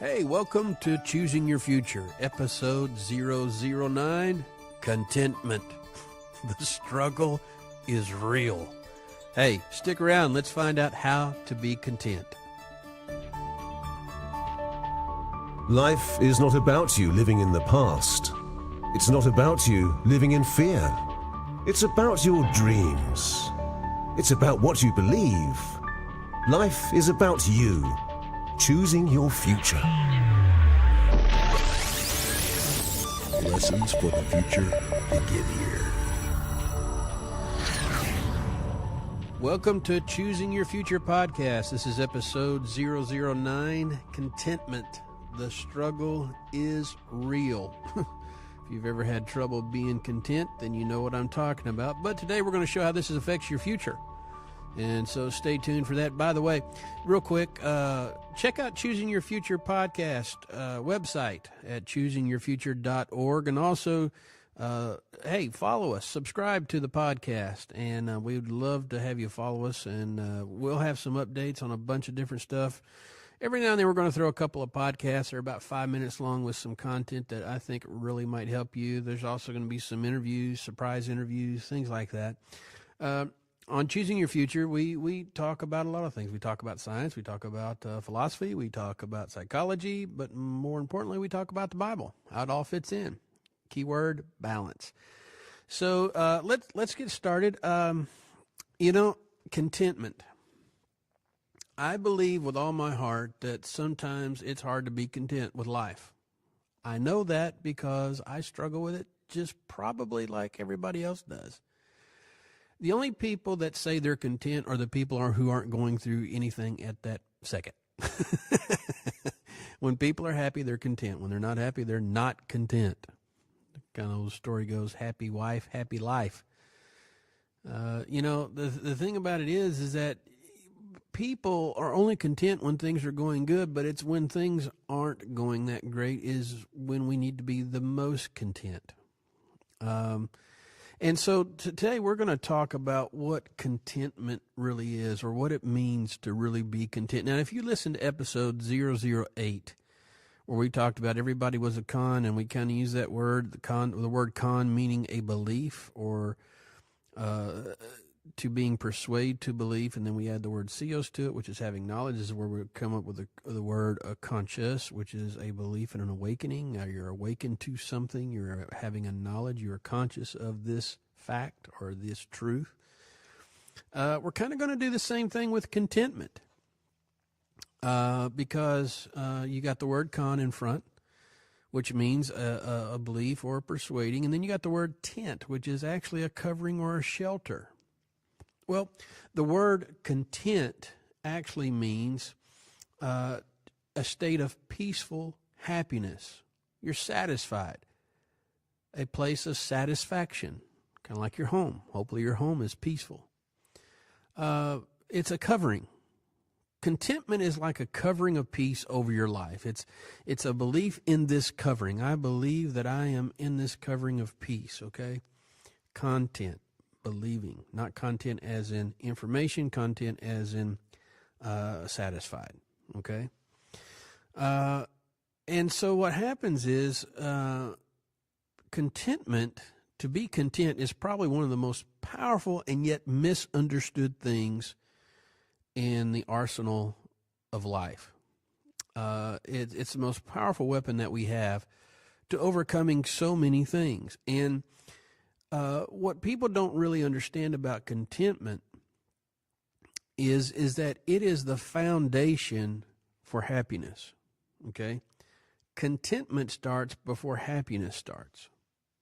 Hey, welcome to Choosing Your Future, episode 009, Contentment. The struggle is real. Hey, stick around. Let's find out how to be content. Life is not about you living in the past. It's not about you living in fear. It's about your dreams. It's about what you believe. Life is about you. Choosing your future. Lessons for the future begin here. Welcome to Choosing Your Future podcast. This is episode 009, Contentment. The struggle is real. If you've ever had trouble being content, then you know what I'm talking about. But today we're going to show how this affects your future. And so stay tuned for that. By the way, real quick, check out Choosing Your Future podcast website at choosingyourfuture.org. And also, hey, follow us, subscribe to the podcast. And we would love to have you follow us. And we'll have some updates on a bunch of different stuff. Every now and then we're going to throw a couple of podcasts that are about 5 minutes long with some content that I think really might help you. There's also going to be some interviews, surprise interviews, things like that. On Choosing Your Future, we talk about a lot of things. We talk about science, we talk about philosophy, we talk about psychology, but more importantly, we talk about the Bible, how it all fits in. Keyword, balance. So let's get started. Contentment. I believe with all my heart that sometimes it's hard to be content with life. I know that because I struggle with it just probably like everybody else does. The only people that say they're content are the people who aren't going through anything at that second. When people are happy, they're content. When they're not happy, they're not content. Kind of old story goes, happy wife, happy life. The thing about it is that people are only content when things are going good, but it's when things aren't going that great is when we need to be the most content. And so today we're going to talk about what contentment really is, or what it means to really be content. Now, if you listen to episode 008, where we talked about everybody was a con, and we kind of use that word, the word con meaning a belief, or to being persuaded to belief, and then we add the word "sios" to it, which is having knowledge. This is where we come up with the word conscious, which is a belief and an awakening. You're awakened to something. You're having a knowledge. You're conscious of this fact or this truth. We're kind of going to do the same thing with contentment, because you got the word "con" in front, which means a belief or a persuading, and then you got the word "tent," which is actually a covering or a shelter. Well, the word content actually means a state of peaceful happiness. You're satisfied, a place of satisfaction, kind of like your home. Hopefully your home is peaceful. It's a covering. Contentment is like a covering of peace over your life. It's a belief in this covering. I believe that I am in this covering of peace, okay? Content. Believing, not content as in information, content as in satisfied, okay? And so what happens is contentment, to be content, is probably one of the most powerful and yet misunderstood things in the arsenal of life. It's the most powerful weapon that we have to overcoming so many things. And what people don't really understand about contentment is that it is the foundation for happiness, okay? Contentment starts before happiness starts,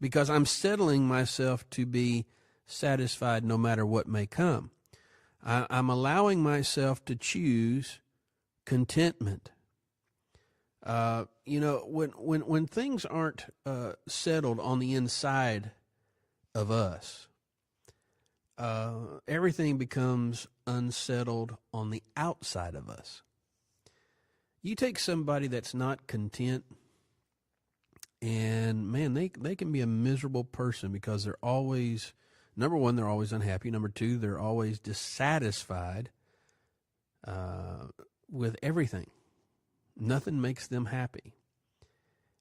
because I'm settling myself to be satisfied no matter what may come. I'm allowing myself to choose contentment. When things aren't settled on the inside of us, everything becomes unsettled on the outside of us. You take somebody that's not content, and man, they can be a miserable person because they're always, number one, they're always unhappy. Number two, they're always dissatisfied with everything. Nothing makes them happy.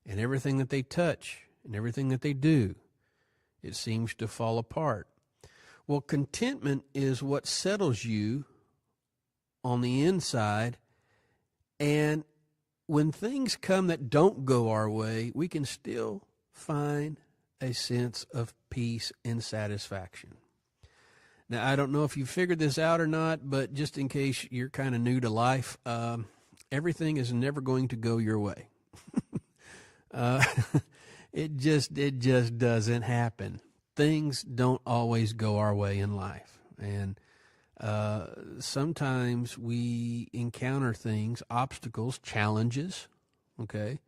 And everything that they touch and everything that they do, it seems to fall apart. Well, contentment is what settles you on the inside. And when things come that don't go our way, we can still find a sense of peace and satisfaction. Now, I don't know if you figured this out or not, but just in case you're kind of new to life, everything is never going to go your way. It just doesn't happen. Things don't always go our way in life. And sometimes we encounter things, obstacles, challenges, okay?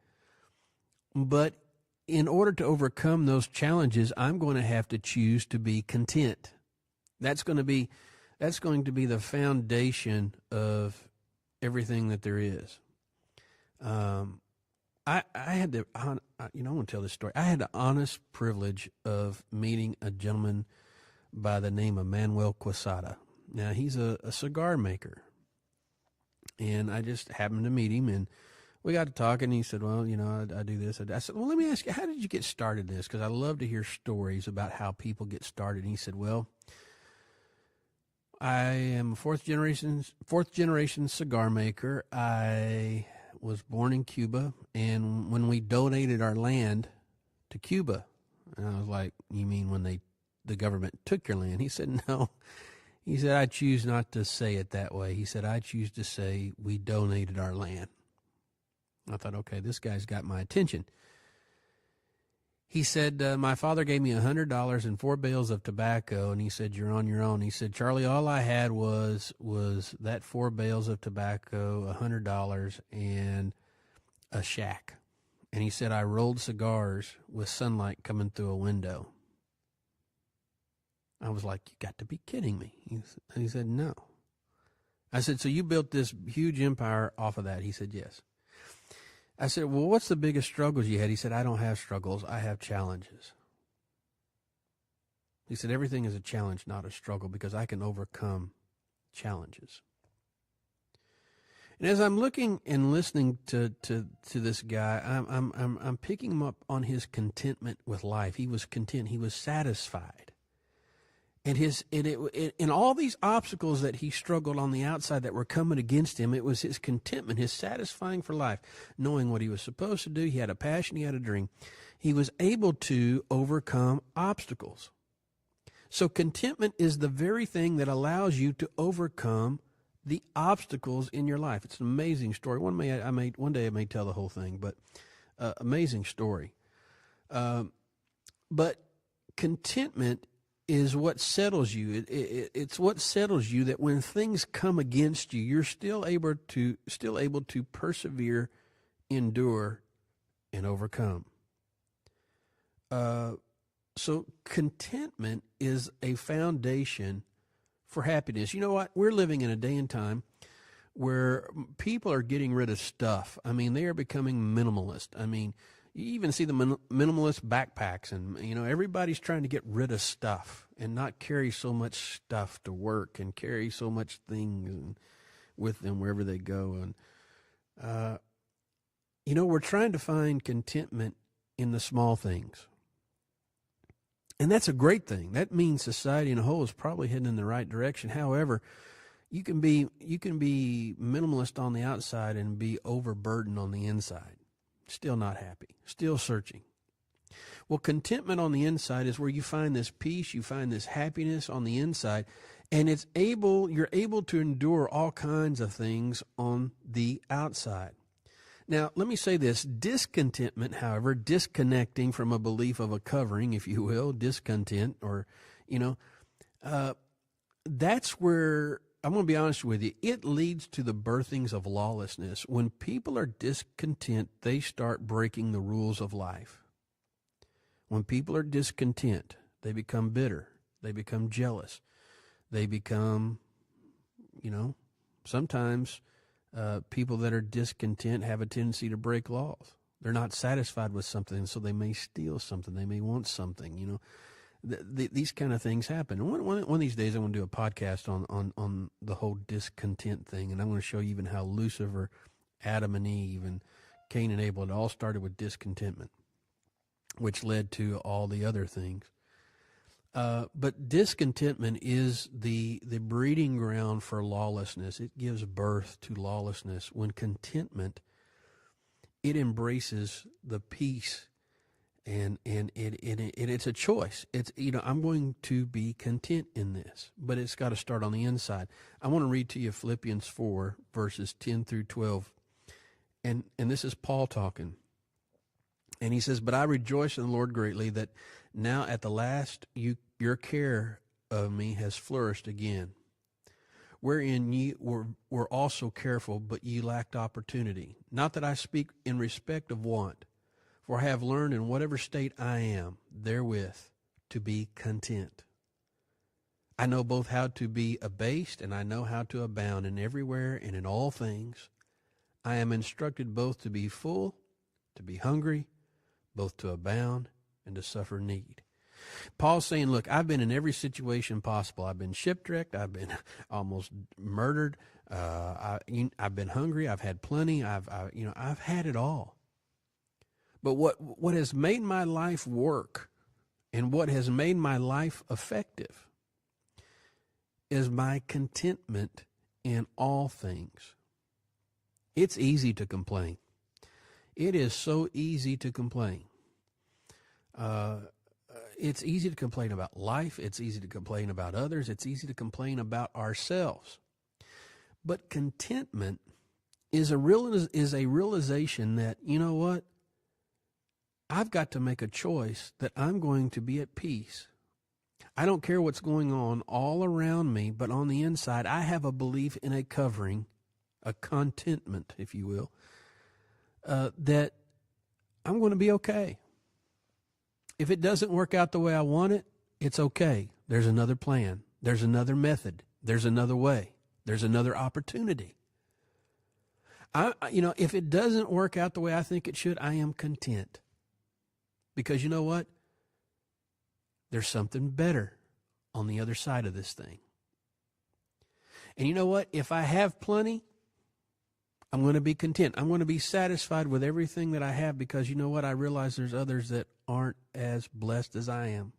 But in order to overcome those challenges, I'm going to have to choose to be content. That's going to be the foundation of everything that there is. I had the, I want to tell this story. I had the honest privilege of meeting a gentleman by the name of Manuel Quesada. Now, he's a cigar maker, and I just happened to meet him, and we got to talking, and he said, well, I do this. I said, well, let me ask you, how did you get started in this? Because I love to hear stories about how people get started. And he said, well, I am a fourth generation cigar maker. I was born in Cuba, and when we donated our land to Cuba, and I was like, you mean when the government took your land? He said, no. He said, I choose not to say it that way. He said, I choose to say we donated our land. I thought, okay, this guy's got my attention. He said, my father gave me $100 and 4 bales of tobacco, and he said, you're on your own. He said, Charlie, all I had was that 4 bales of tobacco, $100, and a shack. And he said, I rolled cigars with sunlight coming through a window. I was like, you got to be kidding me. He said, no. I said, so you built this huge empire off of that? He said, yes. I said, well, what's the biggest struggles you had? He said, I don't have struggles. I have challenges. He said, everything is a challenge, not a struggle, because I can overcome challenges. And as I'm looking and listening to this guy, I'm picking him up on his contentment with life. He was content. He was satisfied. And in all these obstacles that he struggled on the outside that were coming against him, it was his contentment, his satisfying for life, knowing what he was supposed to do. He had a passion, he had a dream. He was able to overcome obstacles. So contentment is the very thing that allows you to overcome the obstacles in your life. It's an amazing story. One day I may tell the whole thing, but amazing story. But contentment is what settles you. It's what settles you that when things come against you, you're still able to persevere, endure, and overcome. So contentment is a foundation for happiness. You know what? We're living in a day and time where people are getting rid of stuff. I mean, they are becoming minimalist. I mean, you even see the minimalist backpacks, and everybody's trying to get rid of stuff and not carry so much stuff to work and carry so much things with them wherever they go. And we're trying to find contentment in the small things, and that's a great thing. That means society in a whole is probably heading in the right direction. However, you can be minimalist on the outside and be overburdened on the inside. Still not happy, still searching. Well, contentment on the inside is where you find this peace, you find this happiness on the inside, and you're able to endure all kinds of things on the outside. Now, let me say this, discontentment, however, disconnecting from a belief of a covering, if you will, discontent, or, that's where, I'm going to be honest with you, it leads to the birthings of lawlessness. When people are discontent, they start breaking the rules of life. When people are discontent, they become bitter. They become jealous. They become, sometimes people that are discontent have a tendency to break laws. They're not satisfied with something, so they may steal something. They may want something, These kind of things happen. And one of these days, I want to do a podcast on the whole discontent thing, and I'm going to show you even how Lucifer Adam and Eve and Cain and Abel. It all started with discontentment, which led to all the other things. But discontentment is the breeding ground for lawlessness. It gives birth to lawlessness. When contentment, it embraces the peace, and it's a choice. It's, I'm going to be content in this, but it's got to start on the inside. I want to read to you Philippians 4, verses 10 through 12. And this is Paul talking. And he says, "But I rejoice in the Lord greatly that now at the last your care of me has flourished again, wherein ye were also careful, but ye lacked opportunity. Not that I speak in respect of want, for I have learned in whatever state I am, therewith to be content. I know both how to be abased, and I know how to abound, and everywhere and in all things I am instructed both to be full, to be hungry, both to abound and to suffer need." Paul's saying, look, I've been in every situation possible. I've been shipwrecked. I've been almost murdered. I've been hungry. I've had plenty. I've had it all. But what has made my life work and what has made my life effective is my contentment in all things. It's easy to complain. It is so easy to complain. It's easy to complain about life. It's easy to complain about others. It's easy to complain about ourselves. But contentment is a realization that, you know what? I've got to make a choice that I'm going to be at peace. I don't care what's going on all around me, but on the inside, I have a belief in a covering, a contentment, if you will, that I'm going to be okay. If it doesn't work out the way I want it, it's okay. There's another plan. There's another method. There's another way. There's another opportunity. If it doesn't work out the way I think it should, I am content. Because you know what? There's something better on the other side of this thing. And you know what? If I have plenty, I'm going to be content. I'm going to be satisfied with everything that I have because you know what? I realize there's others that aren't as blessed as I am.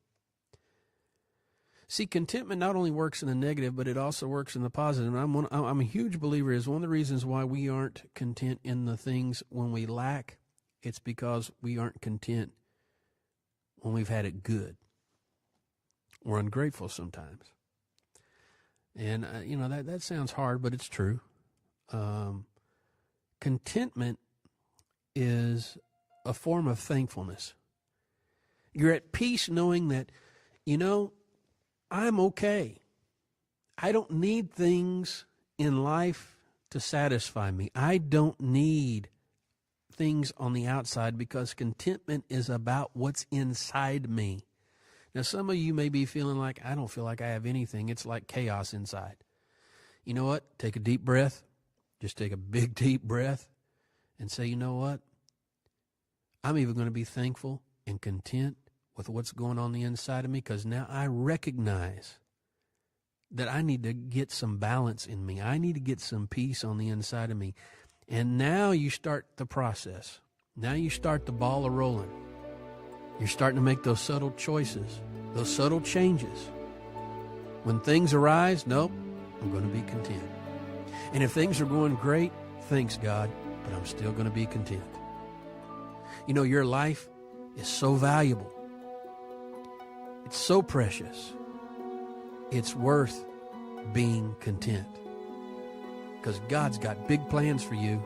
See, contentment not only works in the negative, but it also works in the positive. And I'm a huge believer is one of the reasons why we aren't content in the things when we lack, it's because we aren't content when we've had it good. We're ungrateful sometimes. And, that sounds hard, but it's true. Contentment is a form of thankfulness. You're at peace knowing that, I'm okay. I don't need things in life to satisfy me. I don't need things on the outside because contentment is about what's inside me. Now, some of you may be feeling like, I don't feel like I have anything. It's like chaos inside. You know what? Take a deep breath. Just take a big, deep breath and say, you know what? I'm even going to be thankful and content with what's going on the inside of me because now I recognize that I need to get some balance in me. I need to get some peace on the inside of me. And now you start the process. Now you start the ball a rolling. You're starting to make those subtle choices, those subtle changes. When things arise, nope, I'm going to be content. And if things are going great, thanks God, but I'm still going to be content. Your life is so valuable. It's so precious. It's worth being content because God's got big plans for you.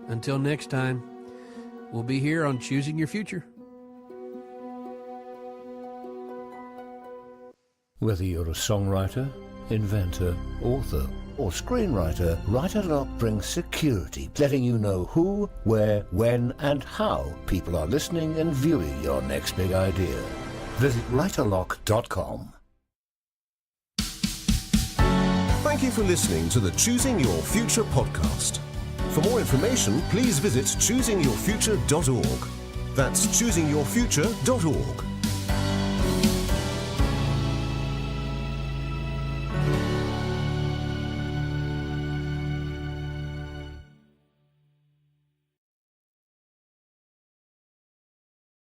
Until next time, we'll be here on Choosing Your Future. Whether you're a songwriter, inventor, author, or screenwriter, WriterLock brings security, letting you know who, where, when, and how people are listening and viewing your next big idea. Visit WriterLock.com. Thank you for listening to the Choosing Your Future podcast. For more information, please visit choosingyourfuture.org. That's choosingyourfuture.org.